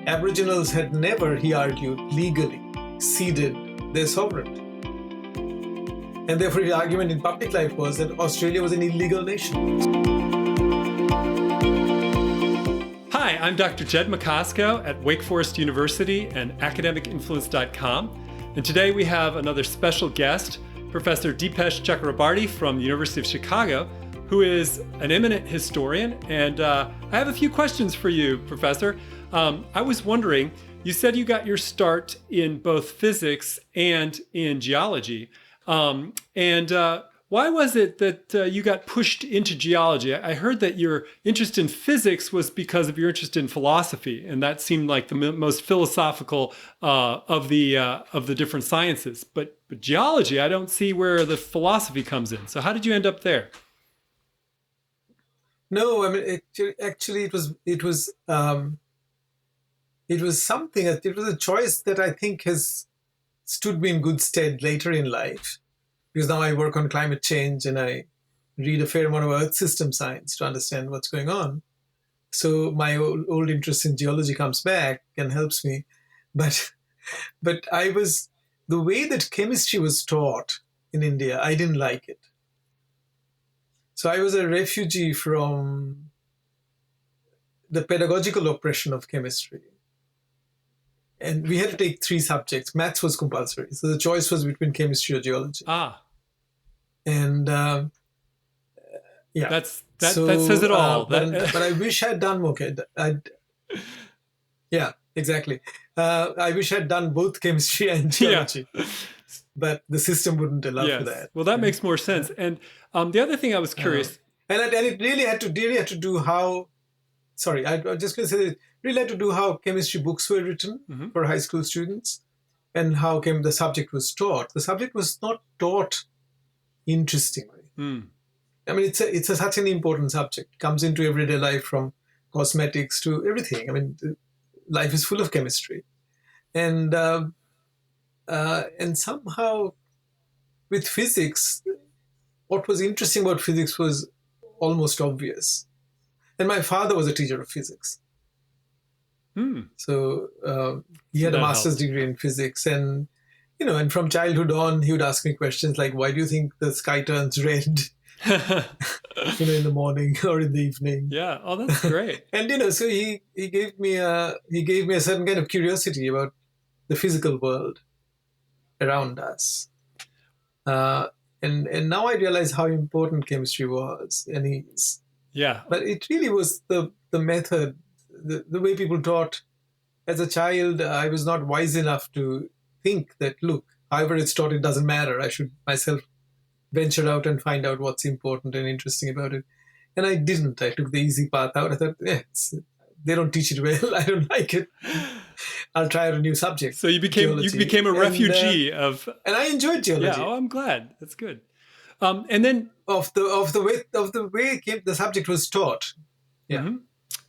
Aboriginals had never, he argued, legally ceded their sovereignty. And therefore, his argument in public life was that Australia was an illegal nation. Hi, I'm Dr. Jed Macosko at Wake Forest University and academicinfluence.com. And today we have another special guest, Professor Dipesh Chakrabarty from the University of Chicago, who is an eminent historian. And I have a few questions for you, Professor. I was wondering, you said you got your start in both physics and in geology. Why was it that you got pushed into geology? I heard that your interest in physics was because of your interest in philosophy, and that seemed like the most philosophical of the different sciences. But geology, I don't see where the philosophy comes in. So how did you end up there? No, I mean, actually, it was something. It was a choice that I think has stood me in good stead later in life, because now I work on climate change and I read a fair amount of Earth system science to understand what's going on. So my old interest in geology comes back and helps me. But the way that chemistry was taught in India, I didn't like it. So I was a refugee from the pedagogical oppression of chemistry. And we had to take 3 subjects. Maths was compulsory. So the choice was between chemistry or geology. And yeah. That says it all. But I wish I'd done more. Yeah, exactly. I wish I'd done both chemistry and geology. Yeah. But the system wouldn't allow for that. Well, that makes more sense. And the other thing I was curious... and it really had to do how... Sorry, I was just going to say that it really had to do how chemistry books were written for high school students and how the subject was taught. The subject was not taught interestingly. I mean, it's such an important subject. It comes into everyday life, from cosmetics to everything. I mean, life is full of chemistry. And somehow with physics, what was interesting about physics was almost obvious. And my father was a teacher of physics. So he had a master's degree in physics. And, and from childhood on, he would ask me questions like, why do you think the sky turns red, in the morning or in the evening? Yeah. Oh, that's great. And, so he gave me a certain kind of curiosity about the physical world around us. And now I realize how important chemistry was and is. Yeah. But it really was the method, the way people taught. As a child, I was not wise enough to think that, look, however it's taught, it doesn't matter. I should myself venture out and find out what's important and interesting about it. And I didn't. I took the easy path out. I thought, they don't teach it well. I don't like it. I'll try out a new subject. So you became a refugee of... And I enjoyed geology. Yeah, I'm glad. That's good. And then... Of the way the subject was taught. Yeah. Mm-hmm.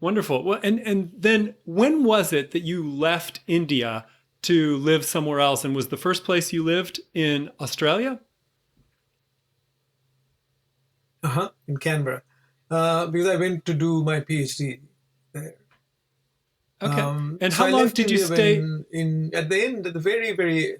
Wonderful. Well, and then when was it that you left India to live somewhere else? And was the first place you lived in Australia? In Canberra. Because I went to do my PhD there. Okay. And how long did you stay? At the very, very...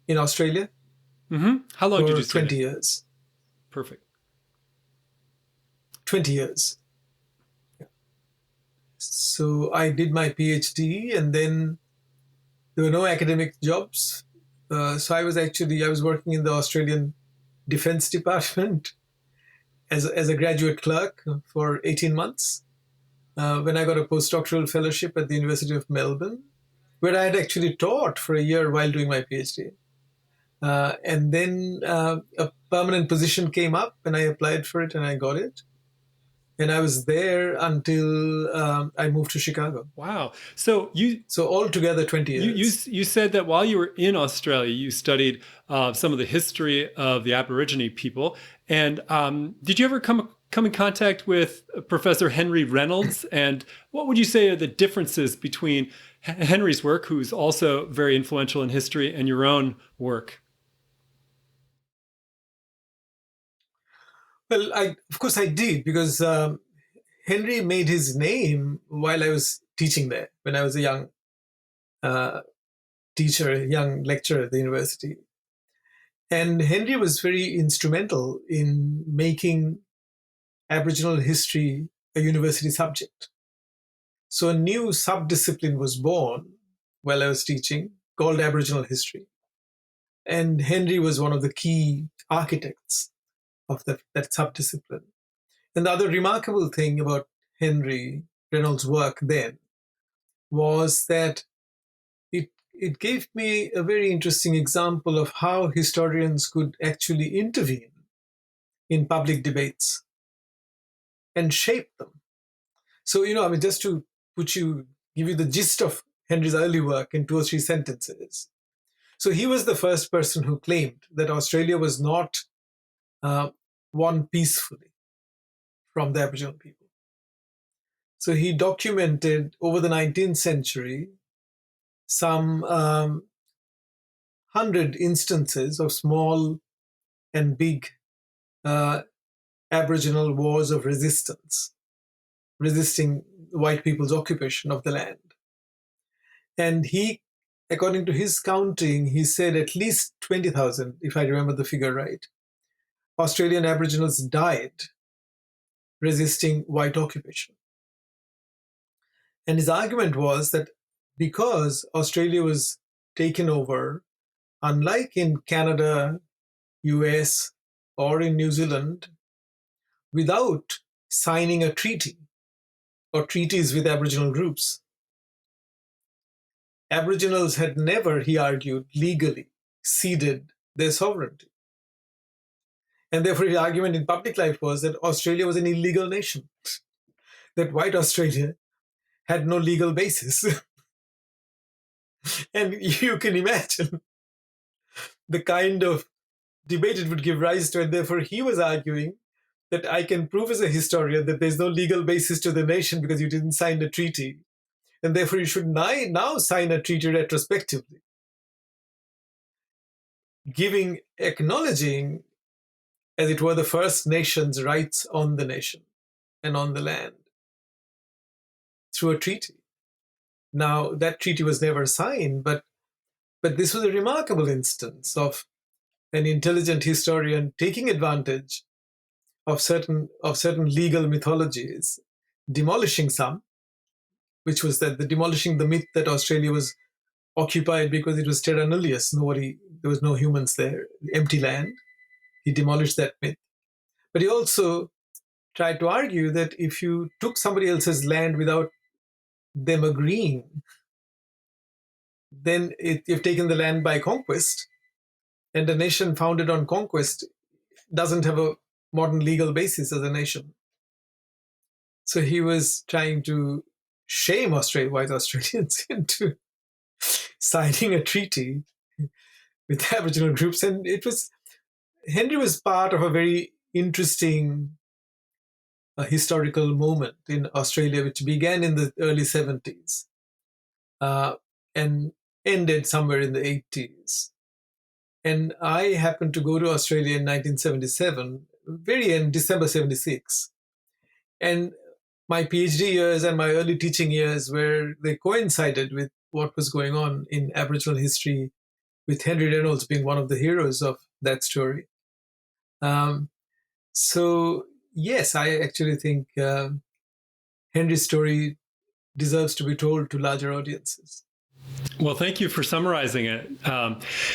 In Australia. How long did you stay? 20 years. Perfect. 20 years. Yeah. So I did my PhD, and then there were no academic jobs. So I was working in the Australian Defence Department as a graduate clerk for 18 months. When I got a postdoctoral fellowship at the University of Melbourne, where I had actually taught for a year while doing my PhD. And then a permanent position came up, and I applied for it, and I got it. And I was there until I moved to Chicago. Wow! So altogether 20 years. You said that while you were in Australia, you studied some of the history of the Aborigine people. And did you ever come in contact with Professor Henry Reynolds? And what would you say are the differences between Henry's work, who's also very influential in history, and your own work? Well, of course I did, because Henry made his name while I was teaching there when I was a young uh, teacher, a young lecturer at the university. And Henry was very instrumental in making Aboriginal history a university subject. So a new subdiscipline was born while I was teaching called Aboriginal history. And Henry was one of the key architects of that subdiscipline. And the other remarkable thing about Henry Reynolds' work then was that it gave me a very interesting example of how historians could actually intervene in public debates and shape them. So, just to give you the gist of Henry's early work in 2 or 3 sentences. So he was the first person who claimed that Australia was not won peacefully from the Aboriginal people. So he documented over the 19th century some 100 instances of small and big Aboriginal wars of resistance, resisting white people's occupation of the land. And he, according to his counting, he said at least 20,000, if I remember the figure right, Australian Aboriginals died resisting white occupation. And his argument was that because Australia was taken over, unlike in Canada, US, or in New Zealand, without signing a treaty or treaties with Aboriginal groups, Aboriginals had never, he argued, legally ceded their sovereignty. And therefore, his argument in public life was that Australia was an illegal nation, that white Australia had no legal basis. And you can imagine the kind of debate it would give rise to. And therefore, he was arguing that I can prove as a historian that there's no legal basis to the nation because you didn't sign a treaty. And therefore, you should now sign a treaty retrospectively, acknowledging, as it were, the First Nations' rights on the nation and on the land through a treaty. Now, that treaty was never signed, but this was a remarkable instance of an intelligent historian taking advantage of certain legal mythologies, demolishing some, which was that demolishing the myth that Australia was occupied because it was terra nullius. There was no humans there, empty land. He demolished that myth. But he also tried to argue that if you took somebody else's land without them agreeing, then you've taken the land by conquest, and a nation founded on conquest doesn't have a modern legal basis as a nation. So he was trying to shame white Australians into signing a treaty with Aboriginal groups. And Henry was part of a very interesting historical moment in Australia, which began in the early 70s and ended somewhere in the 80s. And I happened to go to Australia in 1977, very end, December 76. And my PhD years and my early teaching years they coincided with what was going on in Aboriginal history, with Henry Reynolds being one of the heroes of that story. So, yes, I actually think Henry's story deserves to be told to larger audiences. Well, thank you for summarizing it.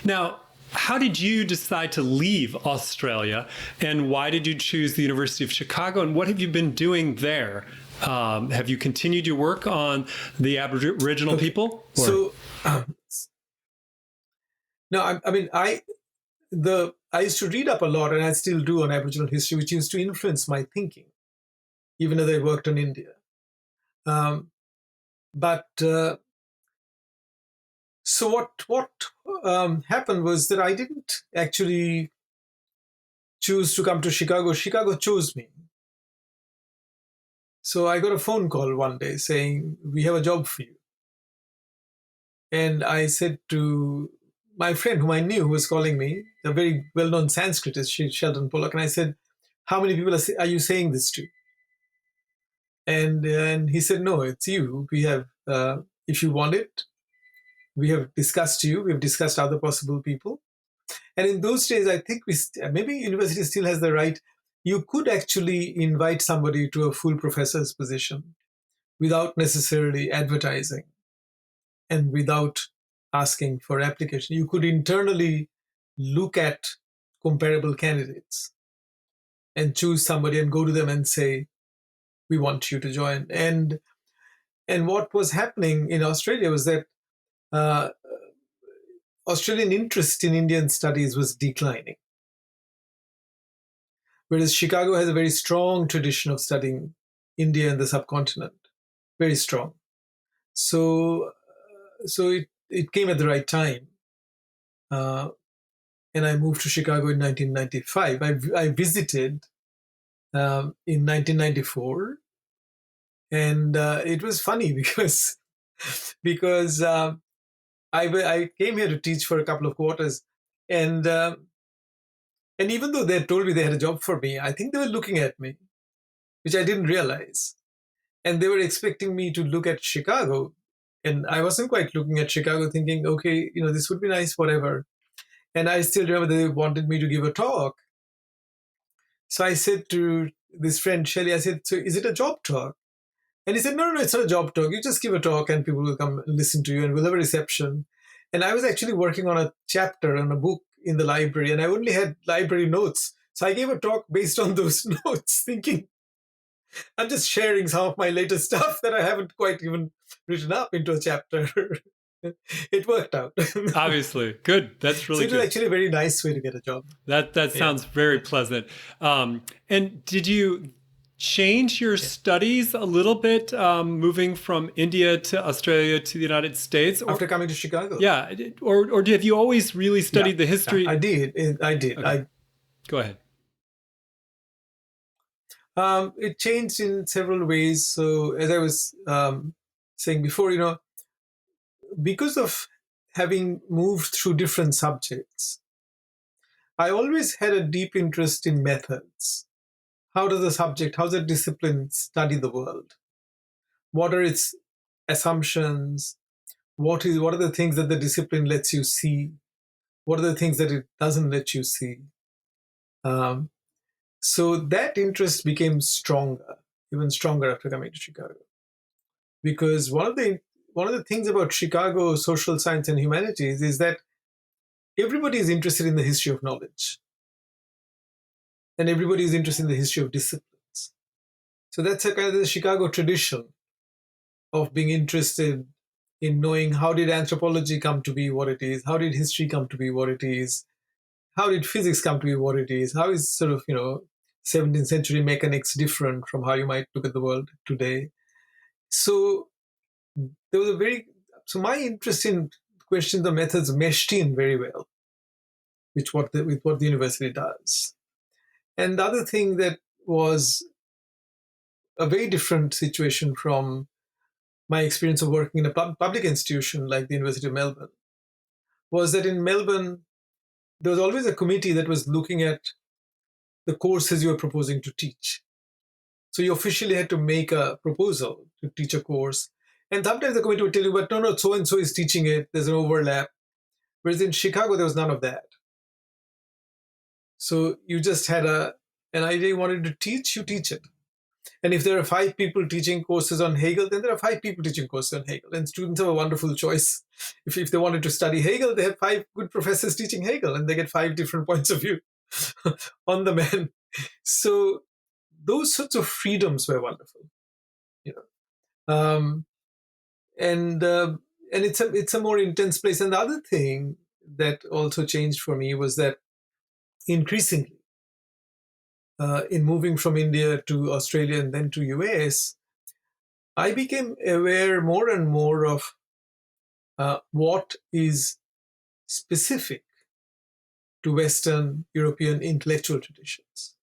Now, how did you decide to leave Australia, and why did you choose the University of Chicago, and what have you been doing there? Have you continued your work on the Aboriginal people? Or? So, no, I used to read up a lot, and I still do, on Aboriginal history, which used to influence my thinking, even as I worked on India. So what happened was that I didn't actually choose to come to Chicago. Chicago chose me. So I got a phone call one day saying, "We have a job for you." And I said to my friend whom I knew, who was calling me, a very well-known Sanskritist, Sheldon Pollock, and I said, "How many people are you saying this to?" And he said, no, it's you. We have, if you want it, we have discussed you. We've discussed other possible people. And in those days, I think maybe university still has the right. You could actually invite somebody to a full professor's position without necessarily advertising and without asking for application. You could internally look at comparable candidates and choose somebody and go to them and say, we want you to join. And what was happening in Australia was that uh, Australian interest in Indian studies was declining, whereas Chicago has a very strong tradition of studying India and the subcontinent, very strong. So it came at the right time, uh, and I moved to Chicago in 1995. I visited in 1994, and it was funny because I came here to teach for a couple of quarters, and and even though they had told me they had a job for me, I think they were looking at me, which I didn't realize, and they were expecting me to look at Chicago, and I wasn't quite looking at Chicago, thinking, okay, this would be nice, whatever. And I still remember they wanted me to give a talk, so I said to this friend Shelly, I said, so is it a job talk? And he said, no, no, no, it's not a job talk. You just give a talk and people will come and listen to you and we'll have a reception. And I was actually working on a chapter on a book in the library and I only had library notes. So I gave a talk based on those notes, thinking I'm just sharing some of my latest stuff that I haven't quite even written up into a chapter. It worked out. Obviously. Good. That's really So it was good. actually a very nice way to get a job. That sounds very pleasant. And did you change your studies a little bit, moving from India to Australia to the United States? After coming to Chicago? Yeah. Or have you always really studied the history? I did. I did. Okay. Go ahead. It changed in several ways. So, as I was saying before, because of having moved through different subjects, I always had a deep interest in methods. How does how's a discipline study the world? What are its assumptions? What are the things that the discipline lets you see? What are the things that it doesn't let you see? Um, so that interest became stronger, even stronger after coming to Chicago. Because one of the things about Chicago social science and humanities is that everybody is interested in the history of knowledge, and everybody is interested in the history of disciplines. So that's a kind of the Chicago tradition of being interested in knowing how did anthropology come to be what it is, how did history come to be what it is, how did physics come to be what it is, how is 17th century mechanics different from how you might look at the world today. So there was so my interest in questions of methods meshed in very well with what the university does. And the other thing that was a very different situation from my experience of working in a public institution like the University of Melbourne was that in Melbourne, there was always a committee that was looking at the courses you were proposing to teach. So you officially had to make a proposal to teach a course. And sometimes the committee would tell you, but no, so-and-so is teaching it, there's an overlap. Whereas in Chicago, there was none of that. So you just had an idea you wanted to teach, you teach it. And if there are 5 people teaching courses on Hegel, then there are 5 people teaching courses on Hegel. And students have a wonderful choice. If they wanted to study Hegel, they have 5 good professors teaching Hegel, and they get 5 different points of view on the man. So those sorts of freedoms were wonderful, um, and it's a more intense place. And the other thing that also changed for me was that increasingly, in moving from India to Australia and then to US, I became aware more and more of what is specific to Western European intellectual traditions.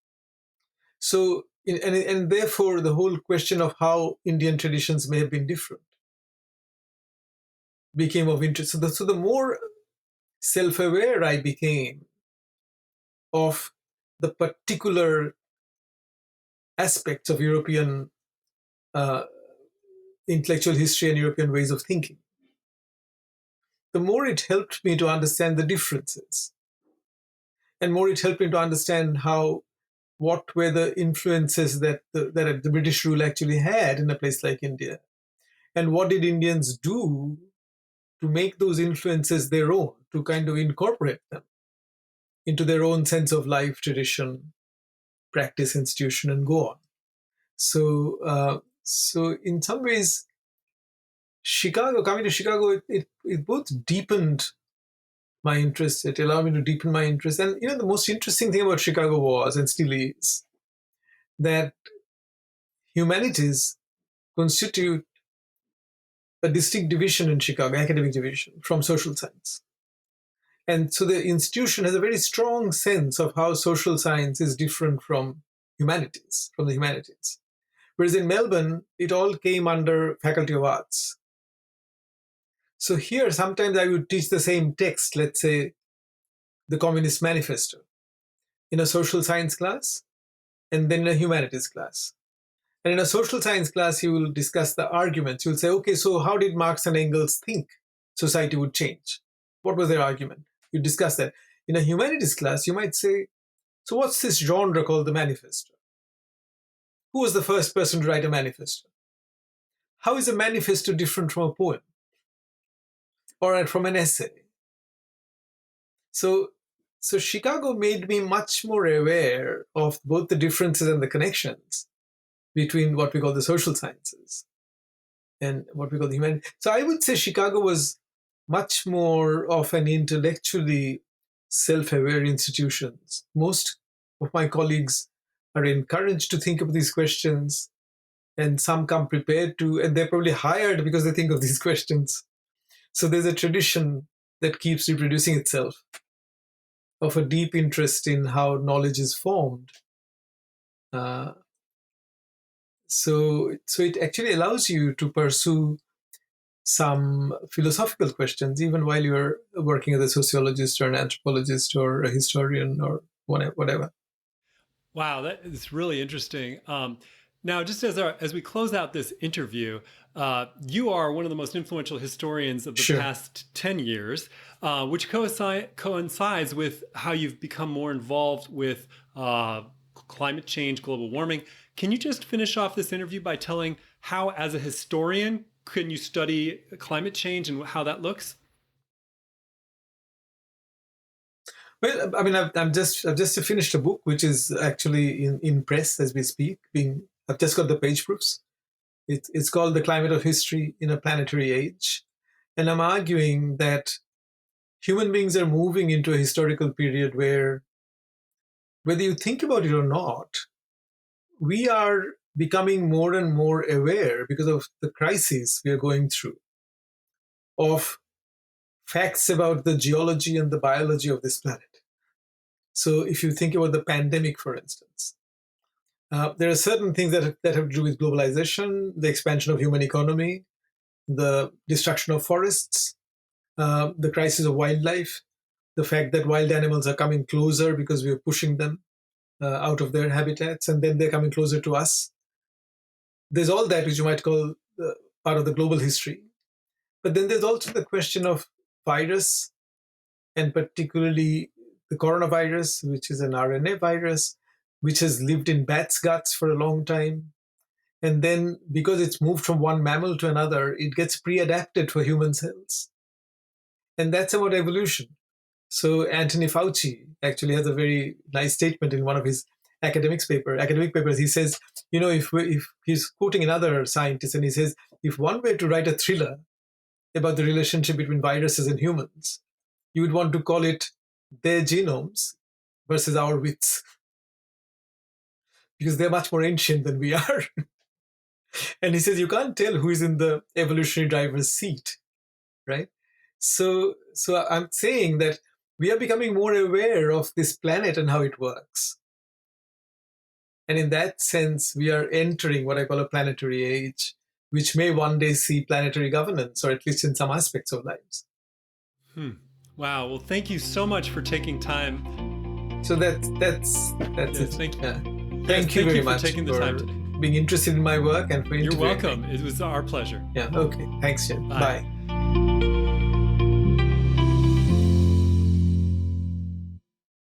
So, and therefore, the whole question of how Indian traditions may have been different became of interest. So the more self-aware I became of the particular aspects of European uh, intellectual history and European ways of thinking, the more it helped me to understand the differences, and more it helped me to understand what were the influences that the British rule actually had in a place like India, and what did Indians do to make those influences their own, to kind of incorporate them into their own sense of life, tradition, practice, institution, and go on. So in some ways, coming to Chicago, it both deepened my interest. It allowed me to deepen my interest. And, the most interesting thing about Chicago was, and still is, that humanities constitute a distinct division in Chicago, academic division, from social science. And so the institution has a very strong sense of how social science is different from the humanities. Whereas in Melbourne, it all came under Faculty of Arts. So here, sometimes I would teach the same text, let's say the Communist Manifesto, in a social science class, and then in a humanities class. And in a social science class, you will discuss the arguments. You'll say, okay, so how did Marx and Engels think society would change? What was their argument? You discuss that. In a humanities class, you might say, so what's this genre called the manifesto? Who was the first person to write a manifesto? How is a manifesto different from a poem or from an essay? So Chicago made me much more aware of both the differences and the connections between what we call the social sciences and what we call the humanities. So I would say Chicago was much more of an intellectually self-aware institution. Most of my colleagues are encouraged to think of these questions, and some come prepared to, and they're probably hired because they think of these questions. So there's a tradition that keeps reproducing itself of a deep interest in how knowledge is formed. So it actually allows you to pursue some philosophical questions, even while you're working as a sociologist or an anthropologist or a historian or whatever. Wow, that is really interesting. Now, just as we close out this interview, you are one of the most influential historians of the Sure. past 10 years, which coincides with how you've become more involved with climate change, global warming. Can you just finish off this interview by telling how, as a historian, can you study climate change and how that looks? Well, I mean, I've just finished a book which is actually in press as we speak. I've just got the page proofs. It's called "The Climate of History in a Planetary Age," and I'm arguing that human beings are moving into a historical period where, whether you think about it or not, we are becoming more and more aware, because of the crises we are going through, of facts about the geology and the biology of this planet. So if you think about the pandemic, for instance, there are certain things that have to do with globalization, the expansion of human economy, the destruction of forests, the crisis of wildlife, the fact that wild animals are coming closer because we are pushing them out of their habitats, and then they're coming closer to us. There's all that which you might call part of the global history. But then there's also the question of virus, and particularly the coronavirus, which is an RNA virus, which has lived in bats' guts for a long time. And then, because it's moved from one mammal to another, it gets pre-adapted for human cells. And that's about evolution. So Anthony Fauci actually has a very nice statement in one of his academic papers. He says, if he's quoting another scientist, and he says, if one were to write a thriller about the relationship between viruses and humans, you would want to call it Their Genomes versus Our Wits, because they're much more ancient than we are. And he says you can't tell who is in the evolutionary driver's seat, right? So I'm saying that we are becoming more aware of this planet and how it works. And in that sense, we are entering what I call a planetary age, which may one day see planetary governance, or at least in some aspects of lives. Wow. Well, thank you so much for taking time. So that's Yes, it. thank you. Yeah. Yes, Thank you very much for taking the time today. being interested in my work and for You're interviewing welcome. me. It was our pleasure. Yeah. Okay. Thanks, Jed. Bye. Bye.